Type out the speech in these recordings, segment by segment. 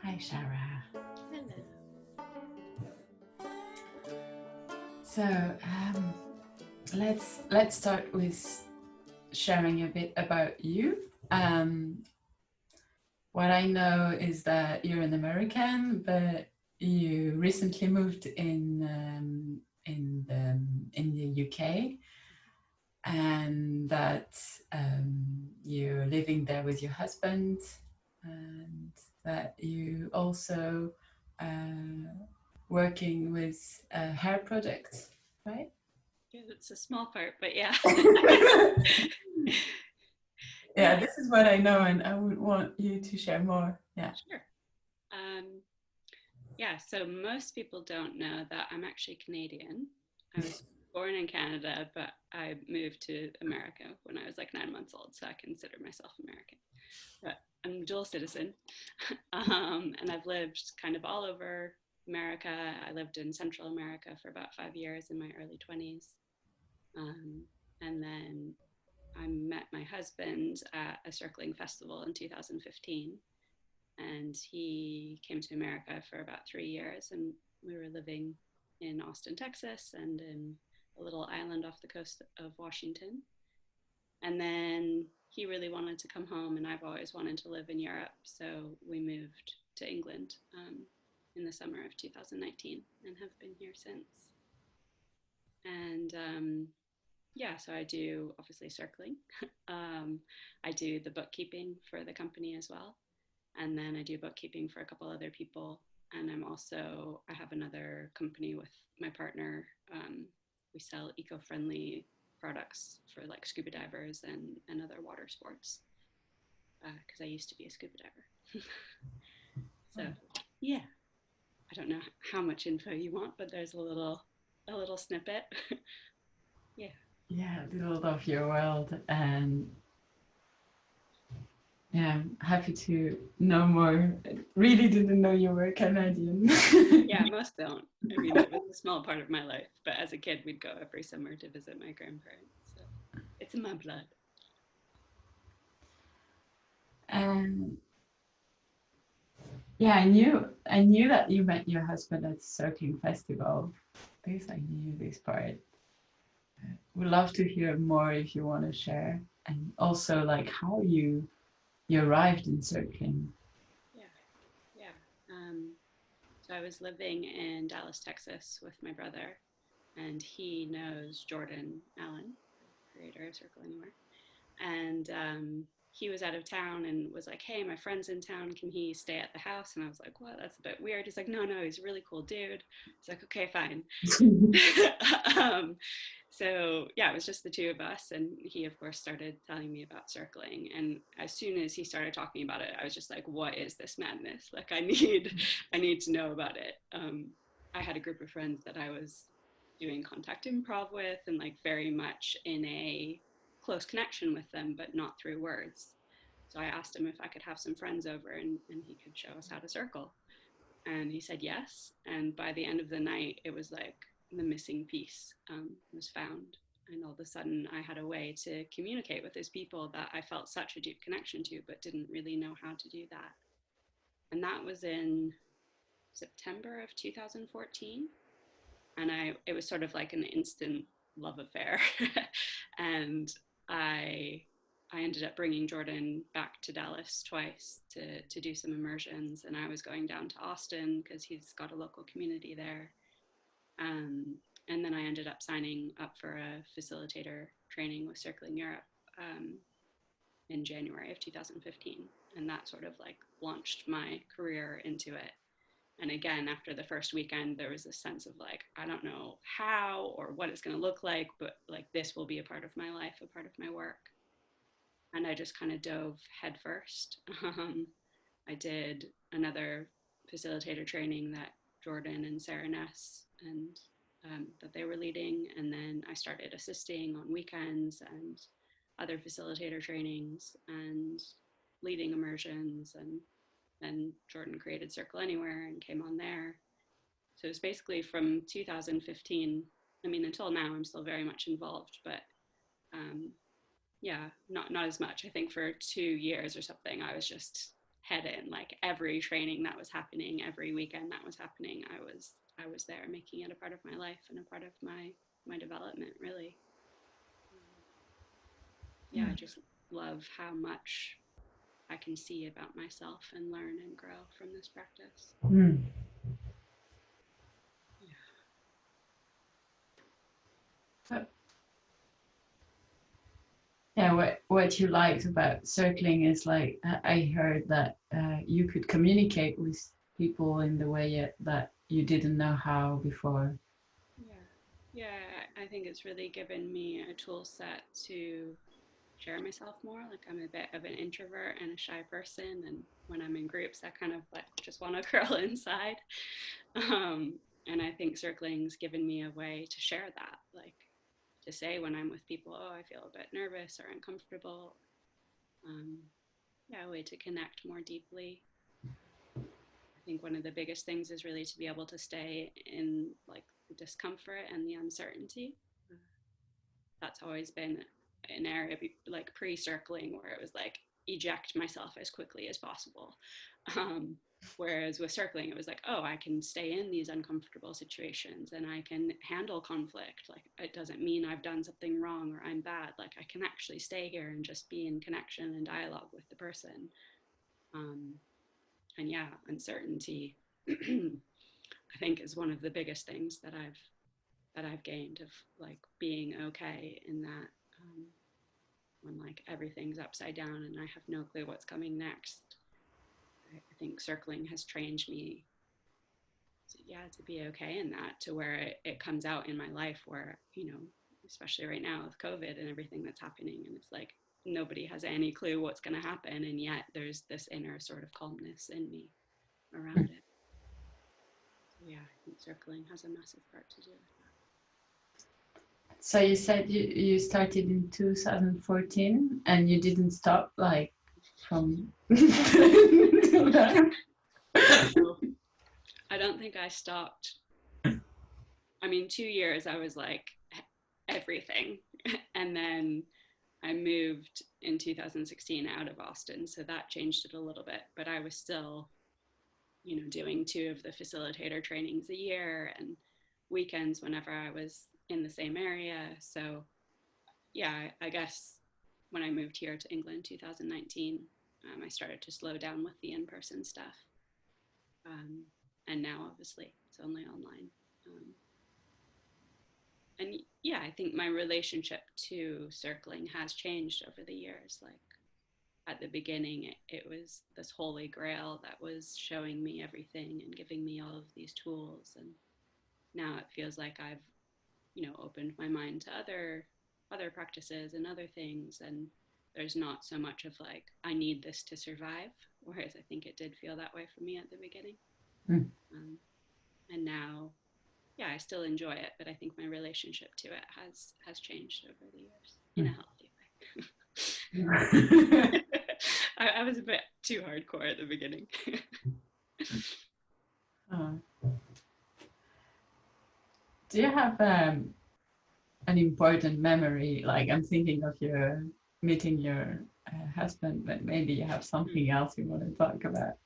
Hi, Shara. Hello. So let's start with sharing a bit about you. What I know is that you're an American, but you recently moved in the UK, and that you're living there with your husband, and that you also working with a hair project, right? Yeah, it's a small part, but yeah. Yeah, Yeah, this is what I know, and I would want you to share more. Yeah. sure. Um, yeah, so most people don't know that I'm actually Canadian. I was born in Canada, but I moved to America when I was like 9 months old, so I consider myself American. But I'm a dual citizen, and I've lived kind of all over America. I lived in Central America for about 5 years in my early 20s. Um, and then I met my husband at a circling festival in 2015, and he came to America for about 3 years, and we were living in Austin, Texas, and in a little island off the coast of Washington. And then he really wanted to come home, and I've always wanted to live in Europe, so we moved to England in the summer of 2019 and have been here since. And yeah, so I do obviously circling. I do the bookkeeping for the company as well. And then I do bookkeeping for a couple other people. And I have another company with my partner. We sell eco friendly products for like scuba divers and other water sports because I used to be a scuba diver. So, yeah, I don't know how much info you want, but there's a little snippet. Yeah. Yeah, a little of your world, and yeah, I'm happy to know more. Really didn't know you were Canadian. Yeah, most don't. I mean, it was a small part of my life, but as a kid, we'd go every summer to visit my grandparents. So it's in my blood. And yeah, I knew that you met your husband at the circling festival. This I knew this part. Would love to hear more if you want to share, and also like how you arrived in circling. Yeah, yeah. So I was living in Dallas, Texas with my brother, and he knows Jordan Allen, the creator of Circle Anywhere. And he was out of town and was like, "Hey, my friend's in town. Can he stay at the house?" And I was like, "What? That's a bit weird." He's like, "No, no, he's a really cool dude." He's like, "Okay, fine." um, so yeah, it was just the two of us, and he of course started telling me about circling. And as soon as he started talking about it, I was just like, "What is this madness? Like, I need to know about it." I had a group of friends that I was doing contact improv with, and like very much in a close connection with them, but not through words. So I asked him if I could have some friends over, and he could show us how to circle. And he said yes. And by the end of the night, it was like the missing piece was found. And all of a sudden, I had a way to communicate with those people that I felt such a deep connection to, but didn't really know how to do that. And that was in September of 2014. And it was sort of like an instant love affair. And I I ended up bringing Jordan back to Dallas twice to do some immersions, and I was going down to Austin because he's got a local community there. Um, and then I ended up signing up for a facilitator training with Circling Europe um, in January of 2015, and that sort of like launched my career into it. And again, after the first weekend, there was this sense of like, I don't know how or what it's going to look like, but like this will be a part of my life, a part of my work. And I just kind of dove headfirst. I did another facilitator training that Jordan and Sarah Ness and that they were leading, and then I started assisting on weekends and other facilitator trainings and leading immersions, and then Jordan created Circle Anywhere and came on there. So it was basically from 2015. I mean, until now, I'm still very much involved, but um, yeah, not as much. I think for 2 years or something, I was just head in, like every training that was happening, every weekend that was happening, I was there, making it a part of my life and a part of my development, really. Um, yeah, I just love how much I can see about myself and learn and grow from this practice. Mm. Yeah. But yeah, what you liked about circling is like I heard that you could communicate with people in the way that you didn't know how before. Yeah. Yeah, I think it's really given me a tool set to share myself more. Like I'm a bit of an introvert and a shy person, and when I'm in groups, I kind of like just want to curl inside. And I think circling's given me a way to share that, like to say when I'm with people, oh, I feel a bit nervous or uncomfortable. Um, yeah, a way to connect more deeply. I think one of the biggest things is really to be able to stay in like the discomfort and the uncertainty. That's always been an area like pre-circling where it was like eject myself as quickly as possible. Um, Whereas with circling, it was like, oh, I can stay in these uncomfortable situations and I can handle conflict. Like, it doesn't mean I've done something wrong or I'm bad. Like, I can actually stay here and just be in connection and dialogue with the person. Um, and yeah, uncertainty, I think, is one of the biggest things that I've gained of like being okay in that. When like everything's upside down and I have no clue what's coming next. I think circling has trained me to, yeah, to be okay in that, to where it comes out in my life where, especially right now with COVID and everything that's happening, and it's like nobody has any clue what's going to happen, and yet there's this inner sort of calmness in me around it. So yeah, I think circling has a massive part to do with that. So you said you started in 2014 and you didn't stop like from No, I don't think I stopped. I mean, 2 years I was like everything. And then I moved in 2016 out of Austin, so that changed it a little bit. But I was still, doing two of the facilitator trainings a year and weekends whenever I was in the same area. So, yeah, I guess when I moved here to England in 2019, I started to slow down with the in person stuff. Um, and now, obviously, it's only online. Um, and yeah, I think my relationship to circling has changed over the years. Like, at the beginning, it was this holy grail that was showing me everything and giving me all of these tools. And now it feels like I've, opened my mind to other practices and other things. And there's not so much of like, I need this to survive. Whereas I think it did feel that way for me at the beginning. Mm. And now, yeah, I still enjoy it, but I think my relationship to it has changed over the years in a healthy way. I was a bit too hardcore at the beginning. Uh, do you have an important memory? Like I'm thinking of your meeting your husband, but maybe you have something else you want to talk about.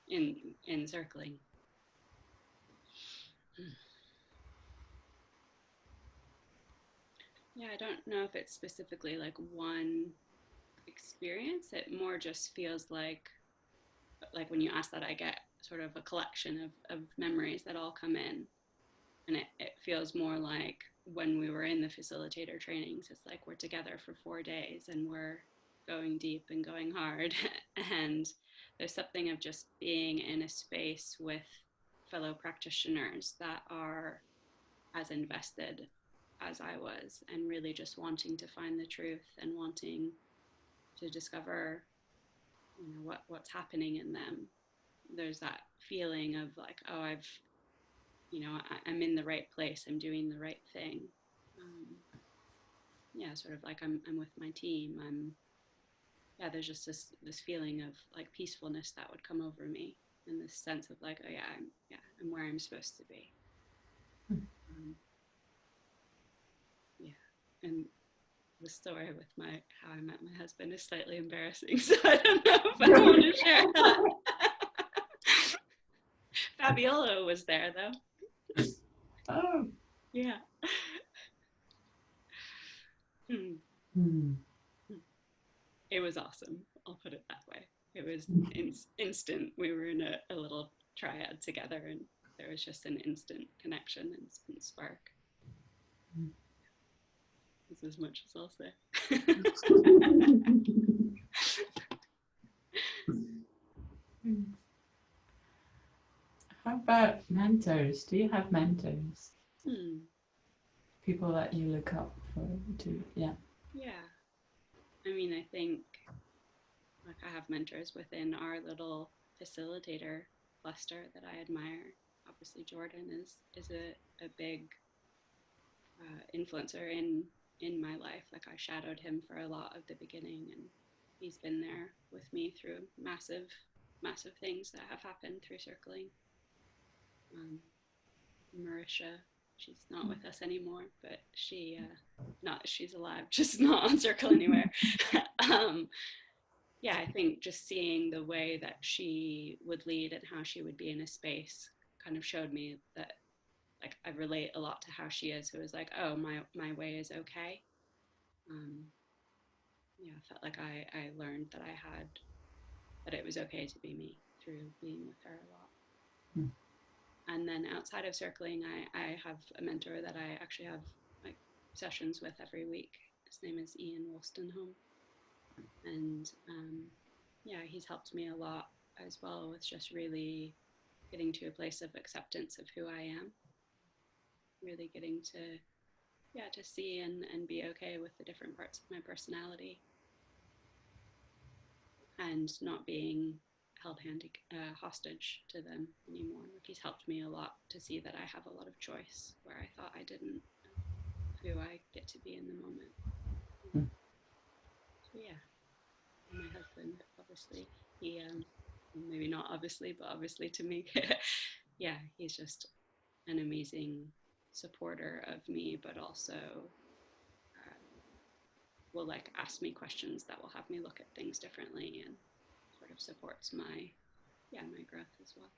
In circling. Yeah, I don't know if it's specifically like one experience. It more just feels like when you ask that, I get sort of a collection of memories that all come in. And it feels more like when we were in the facilitator trainings, it's like we're together for 4 days and we're going deep and going hard. And there's something of just being in a space with fellow practitioners that are as invested as I was, and really just wanting to find the truth and wanting to discover, what's happening in them. There's that feeling of like, oh, I'm in the right place, I'm doing the right thing. Um, yeah, sort of like I'm with my team. Yeah, there's just this feeling of like peacefulness that would come over me, and this sense of like, oh I'm where I'm supposed to be. Um, yeah, and the story with how I met my husband is slightly embarrassing, so I don't know if I want to share that. Fabiola was there though. Oh. Yeah. Hmm. Hmm. It was awesome. I'll put it that way. It was instant. We were in a little triad together, and there was just an instant connection, instant spark. That's as much as I'll say. How about mentors? Do you have mentors? Hmm. People that you look up for to, yeah. Yeah. I mean, I think like I have mentors within our little facilitator cluster that I admire. Obviously, Jordan is a big influencer in my life. Like I shadowed him for a lot of the beginning, and he's been there with me through massive things that have happened through circling. Marisha, she's not with us anymore, but she's alive, just not on Circle anywhere. um, yeah, I think just seeing the way that she would lead and how she would be in a space kind of showed me that like I relate a lot to how she is. Who is like, oh, my way is okay. Um, yeah, I felt like I learned that that it was okay to be me through being with her a lot. Mm. And then outside of circling, I have a mentor that I actually have like sessions with every week. His name is Ian Wolstenholme, and yeah, he's helped me a lot as well with just really getting to a place of acceptance of who I am, really getting to to see and be okay with the different parts of my personality and not being hostage to them anymore. Like he's helped me a lot to see that I have a lot of choice where I thought I didn't, who I get to be in the moment. Mm. So yeah, and my husband, obviously, he maybe not obviously, but obviously to me, yeah, he's just an amazing supporter of me, but also will like ask me questions that will have me look at things differently and sort of supports my growth as well.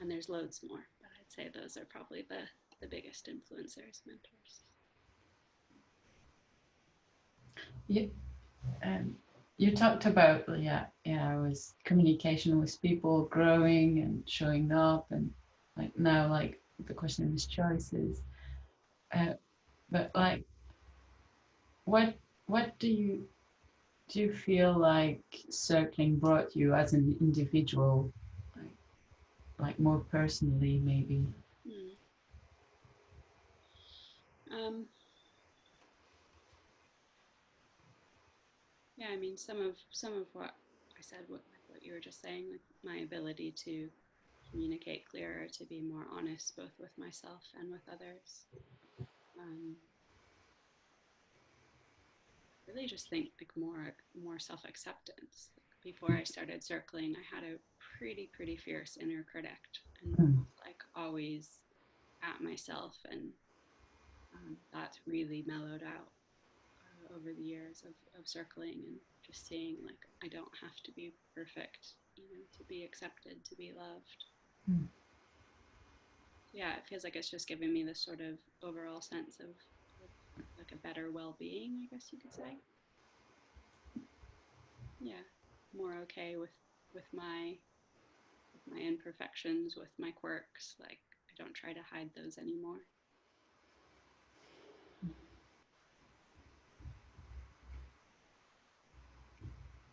And there's loads more, but I'd say those are probably the biggest influencers, mentors. You, you talked about, was communication with people, growing and showing up, and like now, like the question is choices. But like, what what do you feel like circling brought you as an individual, like, more personally, maybe? Hmm. Um, yeah, I mean, some of what I said, what you were just saying, like my ability to communicate clearer, to be more honest, both with myself and with others. Um, really, just think like more self acceptance. Before I started circling, I had a pretty fierce inner critic, and Mm. like always at myself, and that's really mellowed out over the years of circling and just seeing like I don't have to be perfect, to be accepted, to be loved. Mm. Yeah, it feels like it's just giving me this sort of overall sense of like a better well-being, I guess you could say. Yeah, more okay with my imperfections, with my quirks. Like I don't try to hide those anymore.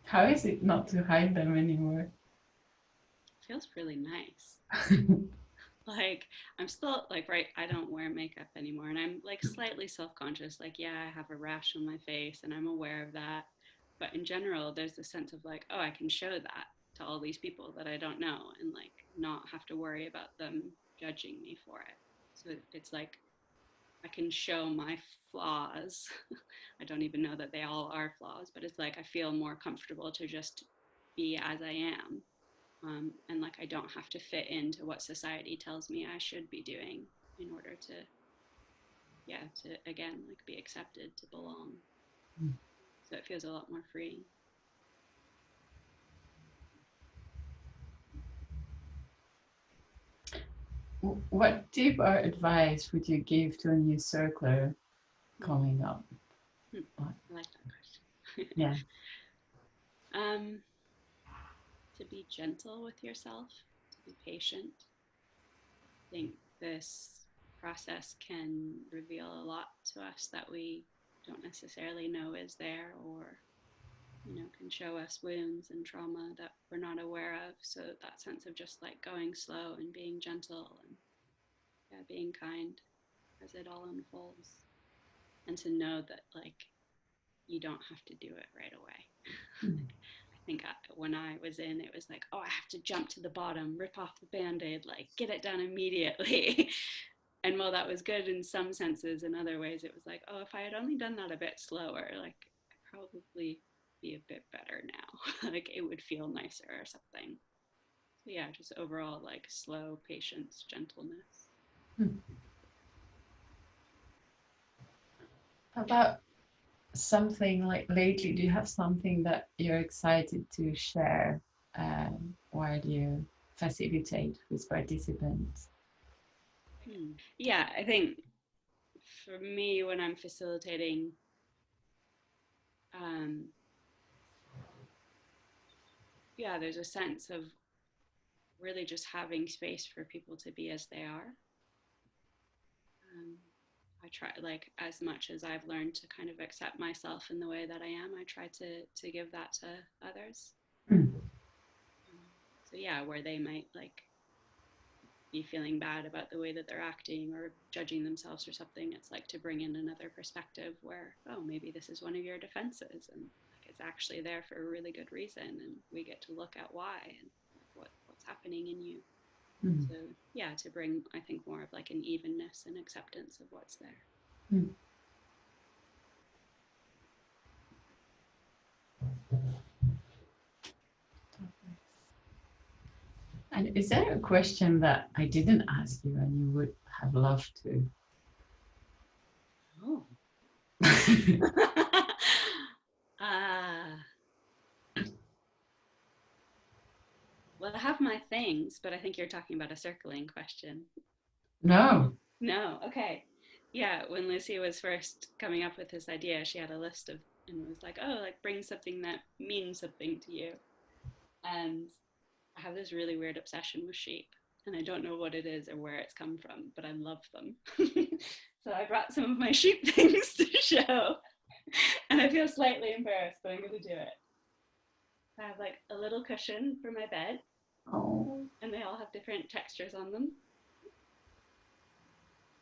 How is it not to hide them anymore? It feels really nice. Like I'm still like right, I don't wear makeup anymore, and I'm like slightly self-conscious, like yeah, I have a rash on my face and I'm aware of that, but in general there's this sense of like, oh, I can show that to all these people that I don't know and like not have to worry about them judging me for it. So it's like I can show my flaws. I don't even know that they all are flaws, but it's like I feel more comfortable to just be as I am, and like I don't have to fit into what society tells me I should be doing in order yeah, to again, like be accepted, to belong. Mm. So it feels a lot more freeing. What tip or advice would you give to a new circler coming up? I like that question. Yeah. um, to be gentle with yourself, to be patient. I think this process can reveal a lot to us that we don't necessarily know is there, or can show us wounds and trauma that we're not aware of. So that sense of just like going slow and being gentle and being kind as it all unfolds, and to know that like you don't have to do it right away. Mm. I think when I was in, it was like, oh, I have to jump to the bottom, rip off the band-aid, like get it done immediately. And while that was good in some senses, in other ways it was like, oh, if I had only done that a bit slower, like I'd probably be a bit better now. Like it would feel nicer or something. So yeah, just overall like slow patience, gentleness. Mm. How about something like lately? Do you have something that you're excited to share while you facilitate with participants? Yeah, I think for me, when I'm facilitating, um, yeah, there's a sense of really just having space for people to be as they are. Um, I try, like, as much as I've learned to kind of accept myself in the way that I am, I try to give that to others. Mm. So yeah, where they might like be feeling bad about the way that they're acting or judging themselves or something, it's like to bring in another perspective where, oh, maybe this is one of your defenses, and like it's actually there for a really good reason, and we get to look at why and like what's happening in you. Mm. So yeah, to bring, I think, more of like an evenness and acceptance of what's there. Mm. And is there a question that I didn't ask you and you would have loved to? Oh. uh, well, I have my things, but I think you're talking about a circling question. No. No, okay. Yeah, when Lucy was first coming up with this idea, she had a list of, and was like, oh, like bring something that means something to you. And I have this really weird obsession with sheep, and I don't know what it is or where it's come from, but I love them. So I brought some of my sheep things to show, and I feel slightly embarrassed, but I'm going to do it. I have like a little cushion for my bed, Oh. and they all have different textures on them.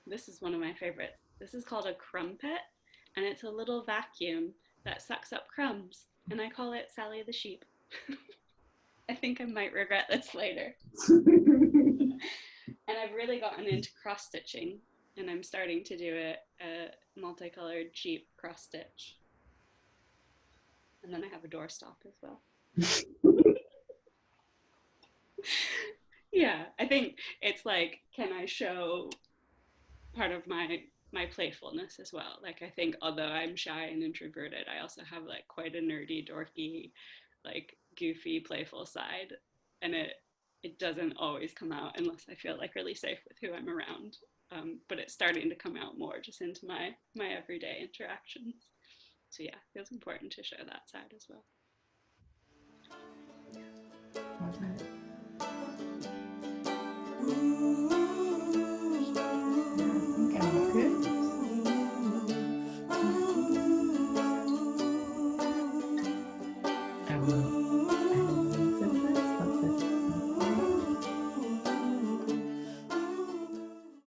This is one of my favorites. This is called a crumpet, and it's a little vacuum that sucks up crumbs, and I call it Sally the sheep. I think I might regret this later. And I've really gotten into cross stitching, and I'm starting to do a multicolored sheep cross stitch. And then I have a doorstop as well. Yeah, I think it's like, can I show part of my playfulness as well? Like I think although I'm shy and introverted, I also have like quite a nerdy, dorky, like goofy, playful side, and it doesn't always come out unless I feel like really safe with who I'm around. But it's starting to come out more just into my everyday interactions. So yeah, it feels important to show that side as well.